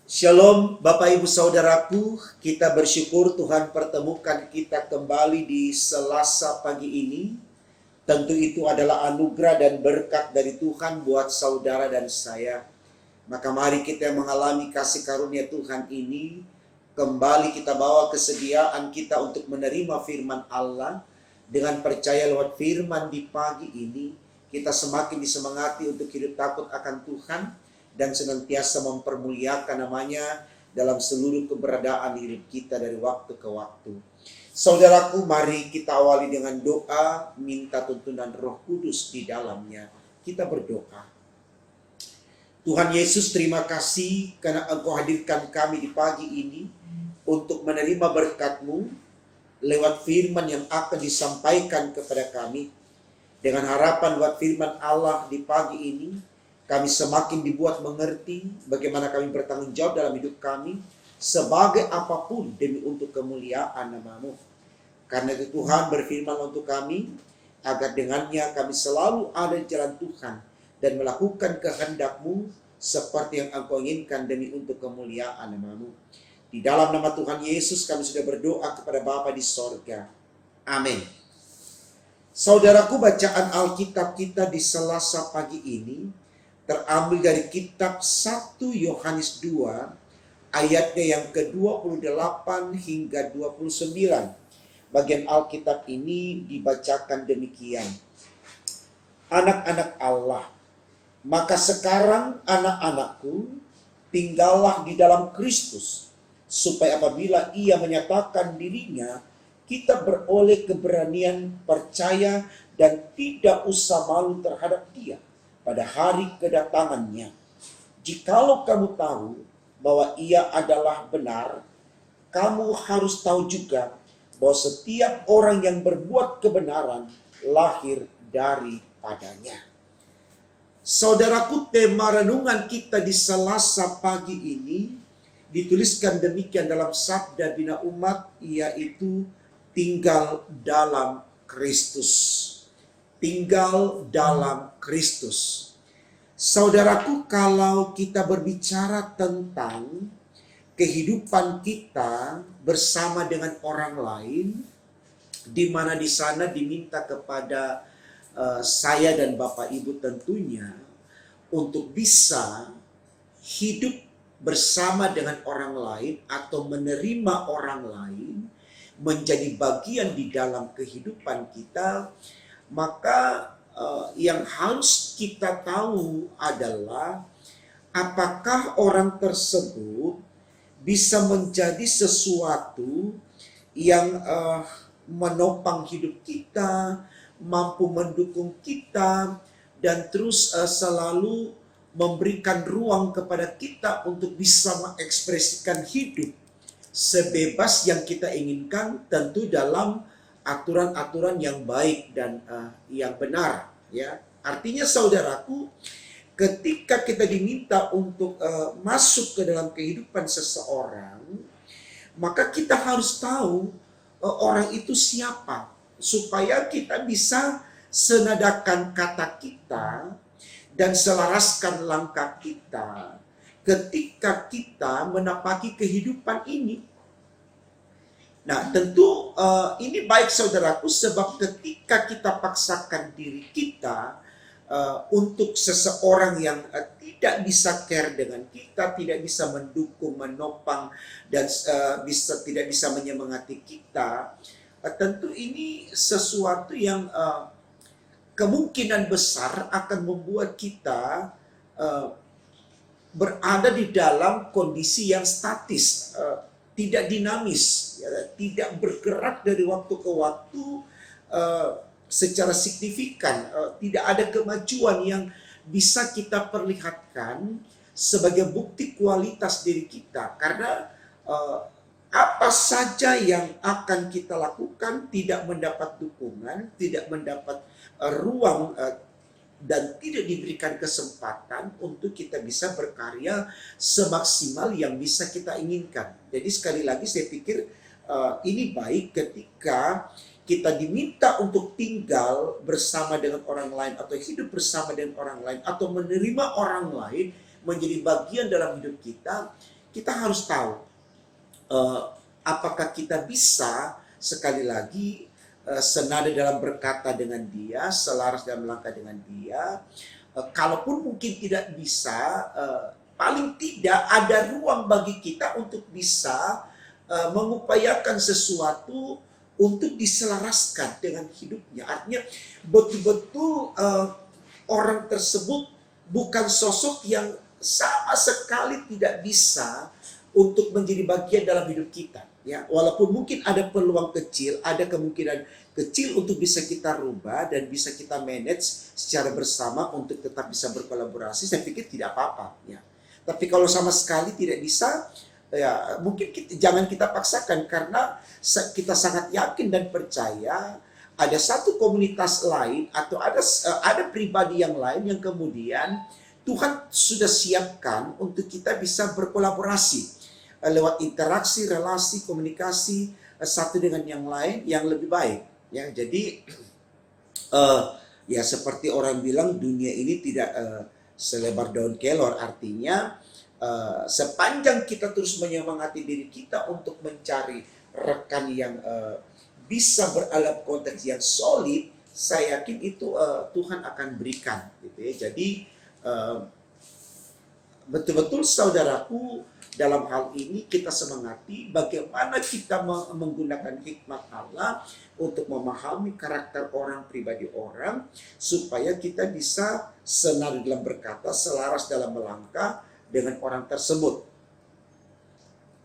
Shalom Bapak Ibu Saudaraku, kita bersyukur Tuhan pertemukan kita kembali di Selasa pagi ini. Tentu itu adalah anugerah dan berkat dari Tuhan buat saudara dan saya. Maka mari kita mengalami kasih karunia Tuhan ini. Kembali kita bawa kesediaan kita untuk menerima firman Allah. Dengan percaya lewat firman di pagi ini, kita semakin disemangati untuk hidup takut akan Tuhan dan senantiasa mempermuliakan namanya dalam seluruh keberadaan hidup kita dari waktu ke waktu. Saudaraku, mari kita awali dengan doa, minta tuntunan Roh Kudus di dalamnya. Kita berdoa. Tuhan Yesus, terima kasih karena Engkau hadirkan kami di pagi ini untuk menerima berkat-Mu lewat firman yang akan disampaikan kepada kami. Dengan harapan lewat firman Allah di pagi ini, kami semakin dibuat mengerti bagaimana kami bertanggung jawab dalam hidup kami sebagai apapun demi untuk kemuliaan nama-Mu. Karena itu Tuhan berfirman untuk kami agar dengannya kami selalu ada di jalan Tuhan dan melakukan kehendak-Mu seperti yang Engkau inginkan demi untuk kemuliaan nama-Mu. Di dalam nama Tuhan Yesus kami sudah berdoa kepada Bapa di sorga. Amin. Saudaraku, bacaan Alkitab kita di Selasa pagi ini terambil dari kitab 1 Yohanes 2 ayatnya yang ke-28 hingga 29. Bagian Alkitab ini dibacakan demikian. Anak-anak Allah, maka sekarang anak-anakku, tinggallah di dalam Kristus, supaya apabila Ia menyatakan dirinya, kita beroleh keberanian percaya dan tidak usah malu terhadap Dia pada hari kedatangannya. Jikalau kamu tahu bahwa Ia adalah benar, kamu harus tahu juga bahwa setiap orang yang berbuat kebenaran lahir daripadanya. Saudaraku, tema renungan kita di Selasa pagi ini dituliskan demikian dalam Sabda Bina Umat, yaitu tinggal dalam Kristus. Tinggal dalam Kristus. Saudaraku, kalau kita berbicara tentang kehidupan kita bersama dengan orang lain, di mana di sana diminta kepada saya dan Bapak Ibu tentunya untuk bisa hidup bersama dengan orang lain atau menerima orang lain menjadi bagian di dalam kehidupan kita. Maka yang harus kita tahu adalah apakah orang tersebut bisa menjadi sesuatu yang menopang hidup kita, mampu mendukung kita, dan terus selalu memberikan ruang kepada kita untuk bisa mengekspresikan hidup sebebas yang kita inginkan, tentu dalam aturan-aturan yang baik dan yang benar, ya. Artinya saudaraku, ketika kita diminta untuk masuk ke dalam kehidupan seseorang, maka kita harus tahu orang itu siapa, supaya kita bisa senadakan kata kita dan selaraskan langkah kita ketika kita menapaki kehidupan ini. Nah, tentu ini baik saudaraku, sebab ketika kita paksakan diri kita untuk seseorang yang tidak bisa care dengan kita, tidak bisa mendukung, menopang, dan tidak bisa menyemangati kita, tentu ini sesuatu yang kemungkinan besar akan membuat kita berada di dalam kondisi yang statis, tidak dinamis, ya, tidak bergerak dari waktu ke waktu secara signifikan, tidak ada kemajuan yang bisa kita perlihatkan sebagai bukti kualitas diri kita. Karena apa saja yang akan kita lakukan tidak mendapat dukungan, tidak mendapat ruang dan tidak diberikan kesempatan untuk kita bisa berkarya semaksimal yang bisa kita inginkan. Jadi sekali lagi saya pikir ini baik ketika kita diminta untuk tinggal bersama dengan orang lain atau hidup bersama dengan orang lain atau menerima orang lain menjadi bagian dalam hidup kita. kita harus tahu apakah kita bisa sekali lagi senada dalam berkata dengan dia, selaras dalam melangkah dengan dia. Kalaupun mungkin tidak bisa, paling tidak ada ruang bagi kita untuk bisa mengupayakan sesuatu untuk diselaraskan dengan hidupnya. Artinya betul-betul orang tersebut bukan sosok yang sama sekali tidak bisa untuk menjadi bagian dalam hidup kita. Ya, walaupun mungkin ada peluang kecil, ada kemungkinan kecil untuk bisa kita rubah dan bisa kita manage secara bersama untuk tetap bisa berkolaborasi, saya pikir tidak apa-apa. Ya. Tapi kalau sama sekali tidak bisa, ya mungkin jangan kita paksakan, karena kita sangat yakin dan percaya ada satu komunitas lain atau ada pribadi yang lain yang kemudian Tuhan sudah siapkan untuk kita bisa berkolaborasi lewat interaksi, relasi, komunikasi satu dengan yang lain yang lebih baik. Ya, jadi ya seperti orang bilang, dunia ini tidak selebar daun kelor. Artinya sepanjang kita terus menyemangati diri kita untuk mencari rekan yang bisa beralap konteks yang solid, saya yakin itu Tuhan akan berikan, gitu ya. Jadi betul-betul saudaraku, dalam hal ini kita semangati bagaimana kita menggunakan hikmat Allah untuk memahami karakter orang, pribadi orang, supaya kita bisa senada dalam berkata, selaras dalam melangkah dengan orang tersebut.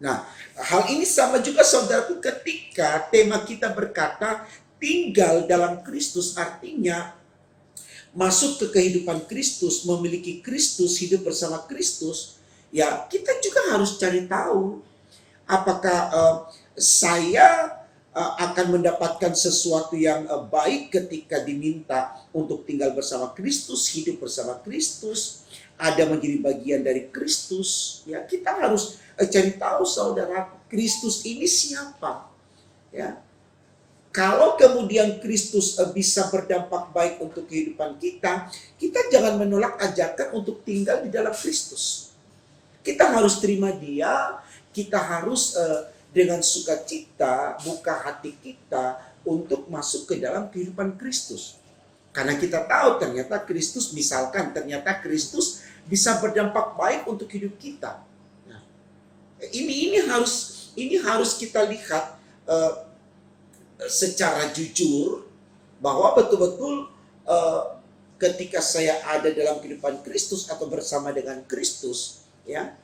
Nah, hal ini sama juga saudaraku ketika tema kita berkata tinggal dalam Kristus, artinya masuk ke kehidupan Kristus, memiliki Kristus, hidup bersama Kristus. Ya, kita juga harus cari tahu apakah saya akan mendapatkan sesuatu yang baik ketika diminta untuk tinggal bersama Kristus, hidup bersama Kristus, ada menjadi bagian dari Kristus. Ya, kita harus cari tahu saudara, Kristus ini siapa? Ya. Kalau kemudian Kristus bisa berdampak baik untuk kehidupan kita, kita jangan menolak ajakan untuk tinggal di dalam Kristus. Kita harus terima dia, kita harus dengan sukacita buka hati kita untuk masuk ke dalam kehidupan Kristus. Karena kita tahu ternyata Kristus, misalkan ternyata Kristus bisa berdampak baik untuk hidup kita. Nah, ini harus kita lihat secara jujur, bahwa betul-betul ketika saya ada dalam kehidupan Kristus atau bersama dengan Kristus, ya,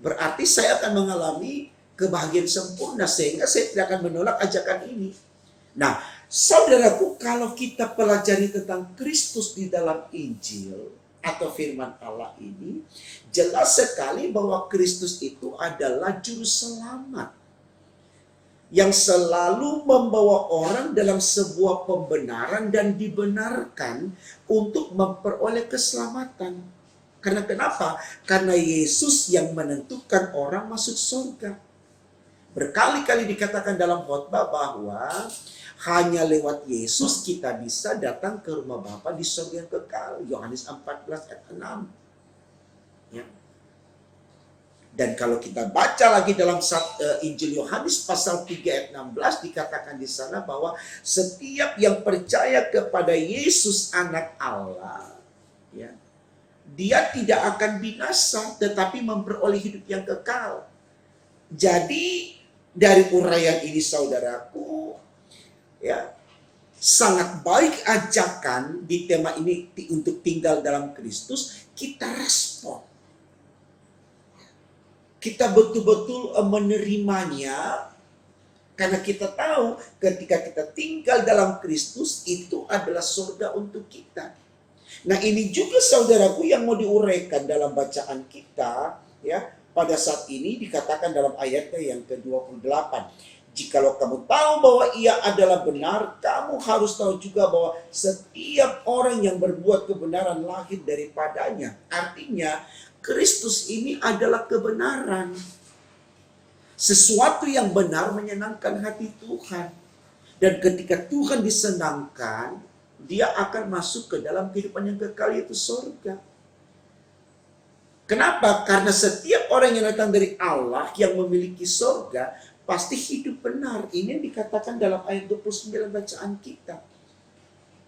berarti saya akan mengalami kebahagiaan sempurna, sehingga saya tidak akan menolak ajakan ini. Nah, saudaraku, kalau kita pelajari tentang Kristus di dalam Injil atau firman Allah ini, jelas sekali bahwa Kristus itu adalah juru selamat yang selalu membawa orang dalam sebuah pembenaran dan dibenarkan untuk memperoleh keselamatan. Karena kenapa? Karena Yesus yang menentukan orang masuk surga. Berkali-kali dikatakan dalam khotbah bahwa hanya lewat Yesus kita bisa datang ke rumah Bapa di surga yang kekal. Yohanes 14 ayat 6. Ya. Dan kalau kita baca lagi dalam Injil Yohanes pasal 3 ayat 16, dikatakan di sana bahwa setiap yang percaya kepada Yesus anak Allah, ya, dia tidak akan binasa tetapi memperoleh hidup yang kekal. Jadi dari uraian ini saudaraku, ya, sangat baik ajakan di tema ini untuk tinggal dalam Kristus, kita respon. Kita betul-betul menerimanya, karena kita tahu ketika kita tinggal dalam Kristus itu adalah surga untuk kita. Nah, ini juga saudaraku yang mau diuraikan dalam bacaan kita, ya. Pada saat ini dikatakan dalam ayatnya yang ke-28. Jikalau kamu tahu bahwa ia adalah benar, kamu harus tahu juga bahwa setiap orang yang berbuat kebenaran lahir daripadanya. Artinya Kristus ini adalah kebenaran. Sesuatu yang benar menyenangkan hati Tuhan. Dan ketika Tuhan disenangkan, dia akan masuk ke dalam kehidupan yang kekal, yaitu surga. Kenapa? Karena setiap orang yang datang dari Allah yang memiliki surga pasti hidup benar. Ini yang dikatakan dalam ayat 29 bacaan kita.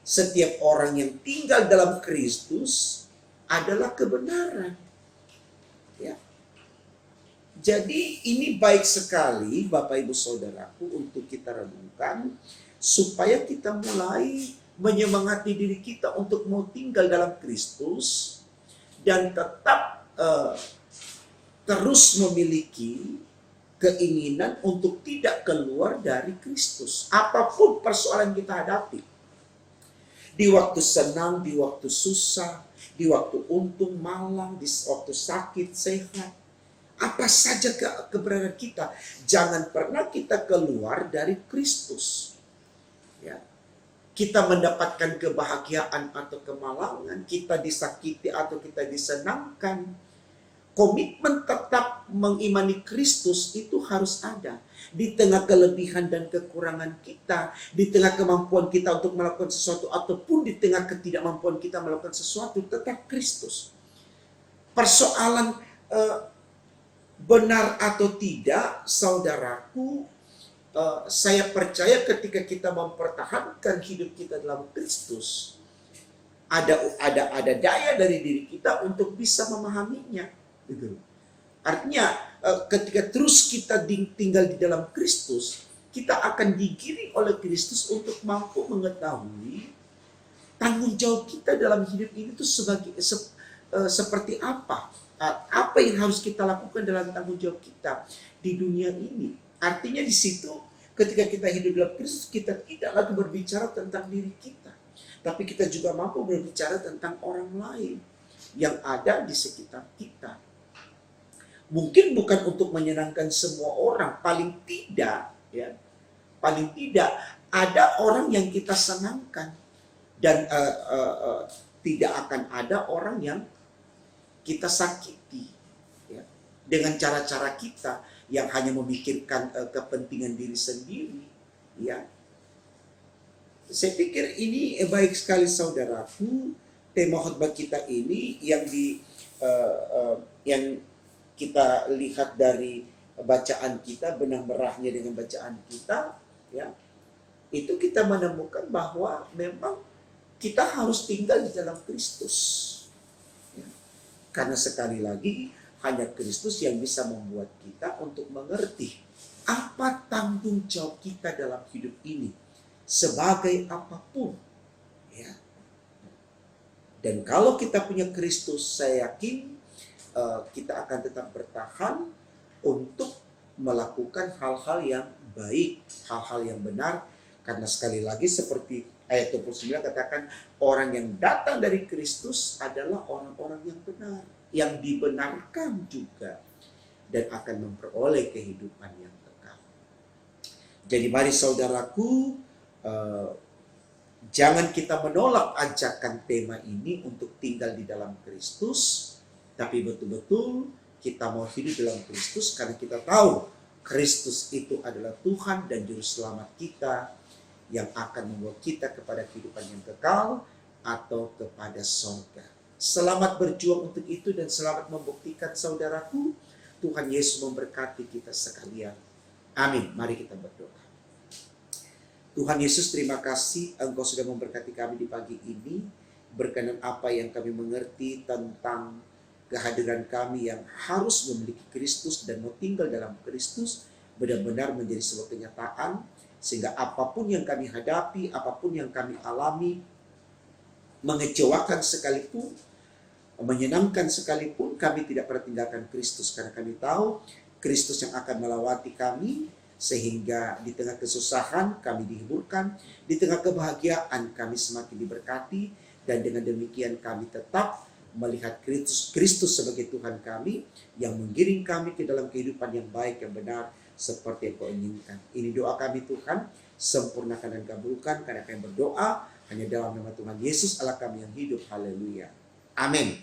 Setiap orang yang tinggal dalam Kristus adalah kebenaran. Ya. Jadi ini baik sekali Bapak Ibu Saudaraku untuk kita renungkan supaya kita mulai menyemangati diri kita untuk mau tinggal dalam Kristus dan tetap terus memiliki keinginan untuk tidak keluar dari Kristus. Apapun persoalan kita hadapi. Di waktu senang, di waktu susah, di waktu untung, malang, di waktu sakit, sehat. Apa saja keberadaan kita. Jangan pernah kita keluar dari Kristus. Ya. Kita mendapatkan kebahagiaan atau kemalangan, kita disakiti atau kita disenangkan. Komitmen tetap mengimani Kristus itu harus ada. Di tengah kelebihan dan kekurangan kita, di tengah kemampuan kita untuk melakukan sesuatu, ataupun di tengah ketidakmampuan kita melakukan sesuatu, tetap Kristus. Persoalan benar atau tidak, saudaraku, saya percaya ketika kita mempertahankan hidup kita dalam Kristus, ada daya dari diri kita untuk bisa memahaminya. Gitu. Artinya ketika terus kita tinggal di dalam Kristus, kita akan digiring oleh Kristus untuk mampu mengetahui tanggung jawab kita dalam hidup ini itu seperti apa. Apa yang harus kita lakukan dalam tanggung jawab kita di dunia ini. Artinya di situ ketika kita hidup dalam Kristus, kita tidak lagi berbicara tentang diri kita, tapi kita juga mampu berbicara tentang orang lain yang ada di sekitar kita. Mungkin bukan untuk menyenangkan semua orang, paling tidak ada orang yang kita senangkan, dan tidak akan ada orang yang kita sakiti ya, dengan cara-cara kita yang hanya memikirkan kepentingan diri sendiri. Ya, saya pikir ini baik sekali saudaraku. Tema khotbah kita ini yang kita lihat dari bacaan kita, benang merahnya dengan bacaan kita, ya, itu kita menemukan bahwa memang kita harus tinggal di dalam Kristus. Ya. Karena sekali lagi, hanya Kristus yang bisa membuat kita untuk mengerti apa tanggung jawab kita dalam hidup ini, sebagai apapun. Ya. Dan kalau kita punya Kristus, saya yakin kita akan tetap bertahan untuk melakukan hal-hal yang baik, hal-hal yang benar. Karena sekali lagi seperti ayat 29 katakan, orang yang datang dari Kristus adalah orang-orang yang benar, yang dibenarkan juga, dan akan memperoleh kehidupan yang kekal. Jadi mari saudaraku, jangan kita menolak ajakan tema ini untuk tinggal di dalam Kristus, tapi betul-betul kita mau hidup dalam Kristus karena kita tahu Kristus itu adalah Tuhan dan Juru Selamat kita yang akan membawa kita kepada kehidupan yang kekal atau kepada surga. Selamat berjuang untuk itu dan selamat membuktikan saudaraku. Tuhan Yesus memberkati kita sekalian. Amin. Mari kita berdoa. Tuhan Yesus, terima kasih Engkau sudah memberkati kami di pagi ini. Berkenan apa yang kami mengerti tentang kehadiran kami yang harus memiliki Kristus dan mau tinggal dalam Kristus benar-benar menjadi sebuah kenyataan, sehingga apapun yang kami hadapi, apapun yang kami alami, mengecewakan sekalipun, menyenangkan sekalipun, kami tidak pernah tinggalkan Kristus, karena kami tahu Kristus yang akan melawati kami, sehingga di tengah kesusahan kami dihiburkan, di tengah kebahagiaan kami semakin diberkati, dan dengan demikian kami tetap melihat Kristus sebagai Tuhan kami yang menggiring kami ke dalam kehidupan yang baik, yang benar seperti yang Kau inginkan. Ini doa kami Tuhan, sempurnakan dan kabulkan karena kami berdoa hanya dalam nama Tuhan Yesus Allah kami yang hidup. Haleluya. Amin.